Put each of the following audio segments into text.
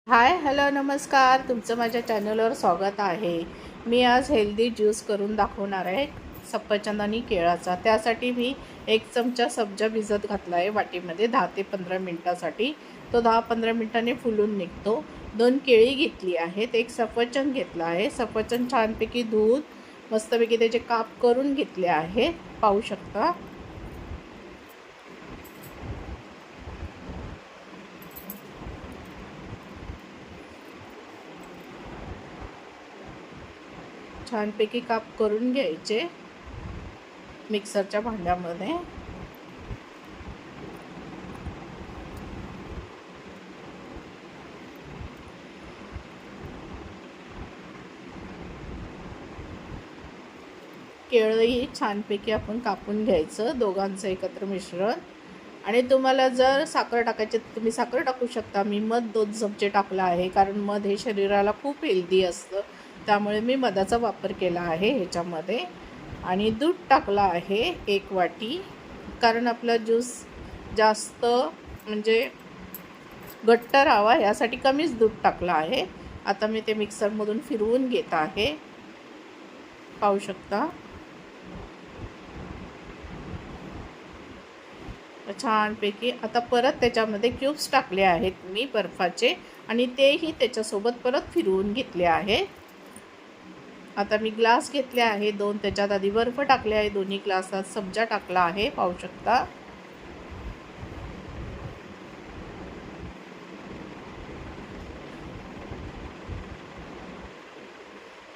Hi hello नमस्कार, तुमचं माझ्या चॅनलवर स्वागत आहे. मी आज हेल्दी ज्यूस करून दाखवणार आहे सफरचंद आणि केळाचा. त्यासाठी मी 1 चमचा सब्जा भिजत घातला आहे वाटीमध्ये 10 ते 15 मिनटासाठी. तो 10-15 मिनटांनी फुलून निघतो. 2 केळी घेतली आहेत, 1 सफरचंद घेतला आहे. सफरचंद छानपैकी धुवून मस्तपैकी त्याचे काप करून घेतले आहेत, पाहू शकता. छानपैकी काप करून घ्यायचे मिक्सरच्या भांड्यामध्ये. केळंही छानपैकी आपण कापून घ्यायचं, दोघांचं एकत्र मिश्रण. आणि तुम्हाला जर साखर टाकायची तर तुम्ही साखर टाकू शकता. मी मध 2 चमचे टाकला आहे, कारण मध हे शरीराला खूप हेल्दी असतं, त्यामुळे मी मधाचा वापर केला आहे ह्याच्यामध्ये. आणि दूध टाकला आहे 1 वाटी, कारण आपला ज्यूस जास्त म्हणजे घट्ट राहावा यासाठी कमीच दूध टाकलं आहे. आता मी ते मिक्सरमधून फिरवून घेत आहे, पाहू शकता. छानपैकी आता परत त्याच्यामध्ये क्यूब्स टाकले आहेत मी बर्फाचे, आणि तेही त्याच्यासोबत परत फिरवून घेतले आहे. आता मी ग्लास घेतले आहे 2, त्याच्यात आधी बर्फ टाकले आहे, दोन्ही ग्लासात सब्जा टाकला आहे, पाहू शकता.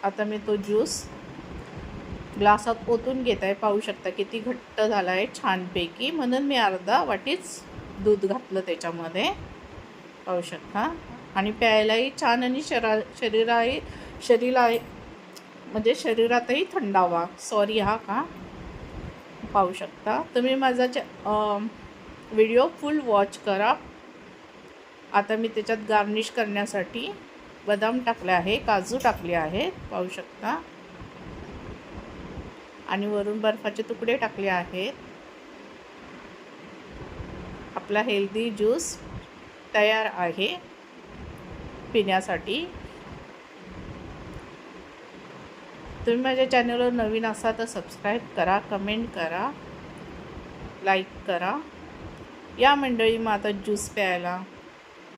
आता मी तो ज्यूस ग्लासात ओतून घेत आहे, पाहू शकता किती घट्ट झाला आहे छानपैकी. म्हणून मी अर्धा वाटीच दूध घातलं त्याच्यामध्ये, पाहू शकता. आणि प्यायलाही छान आणि शरीराला म्हणजे शरीरातही थंडावा. सॉरी हा का, पाहू शकता तुम्ही. माझा व्हिडिओ फुल वॉच करा. आता मी त्याच्यात गार्निश करण्यासाठी बदाम टाकले आहे, काजू टाकले आहे, पाहू शकता. आणि वरून बर्फाचे तुकडे टाकले आहेत. आपला हेल्दी ज्यूस तयार आहे पिण्यासाठी. तुम्ही माझ्या चॅनलवर नवीन असाल तर सबस्क्राईब करा, कमेंट करा, लाईक करा. या मंडळी मग आता ज्यूस प्यायला.